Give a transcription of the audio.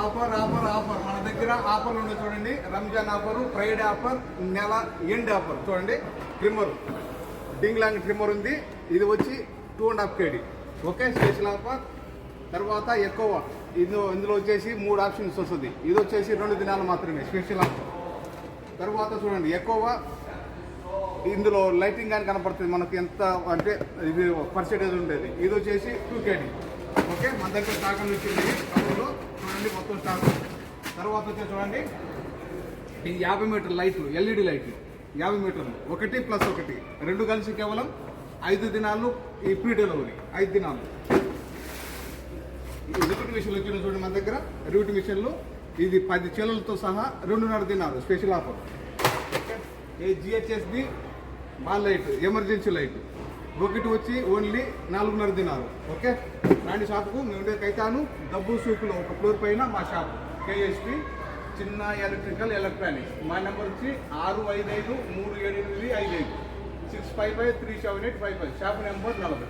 Offer offer offer మన దగ్గర ఆఫర్లు ఉన్నాయి చూడండి. రంజాన్ ఆఫరు, ఫ్రైడే ఆఫర్, నెల ఎండ్ ఆఫర్. చూడండి ట్రిమ్మర్, డింగ్ లాంగ్ ట్రిమ్మర్ ఉంది. ఇది వచ్చి 2.5 kg. Okay, special offer. తర్వాత ఎక్కువ ఇందులో వచ్చేసి 3 ఆప్షన్స్ వస్తుంది. ఇది వచ్చేసి 2 దినాలు మాత్రమే స్పెషల్ ఆఫర్. తర్వాత చూడండి ఎక్కువ ఇందులో లైటింగ్ కానీ కనపడుతుంది మనకి ఎంత అంటే ఇది పర్సెంటేజ్ ఉండేది. ఇది వచ్చేసి 2 kg. ఓకే, మన దగ్గర స్టాక్ అని వచ్చింది కవర్లో చూడండి మొత్తం స్టాక్. తర్వాత వచ్చేసి చూడండి ఇది 50 మీటర్ లైట్లు, ఎల్ఈడి లైట్లు 50 మీటర్లు, 1+1 2 కలిసి కేవలం 5 దినాలు. ఈ ప్రీ డెలివరీ 5 దినాలు. రిపీట్ మిషన్లు వచ్చిన చూడండి మన దగ్గర రిపీట్ మిషన్లు. ఇది 10 చీలలతో సహా 2.5 దినాలు స్పెషల్ ఆఫర్. ఓకే, ఈ జిహెచ్ఎస్ది బాల్ లైట్, ఎమర్జెన్సీ లైట్ ఒకటి వచ్చి ఓన్లీ 4.5 దినాలు. ఓకే, రాండి షాప్కు. మేము ఉండే కైతాను డబ్బు సూకులో ఒక ఫ్లోర్ పైన మా షాప్ కేఎస్పి చిన్న ఎలక్ట్రికల్ ఎలక్ట్రానిక్స్. మా నెంబర్ వచ్చి 655 378 55 655 378 55. Shop number 40.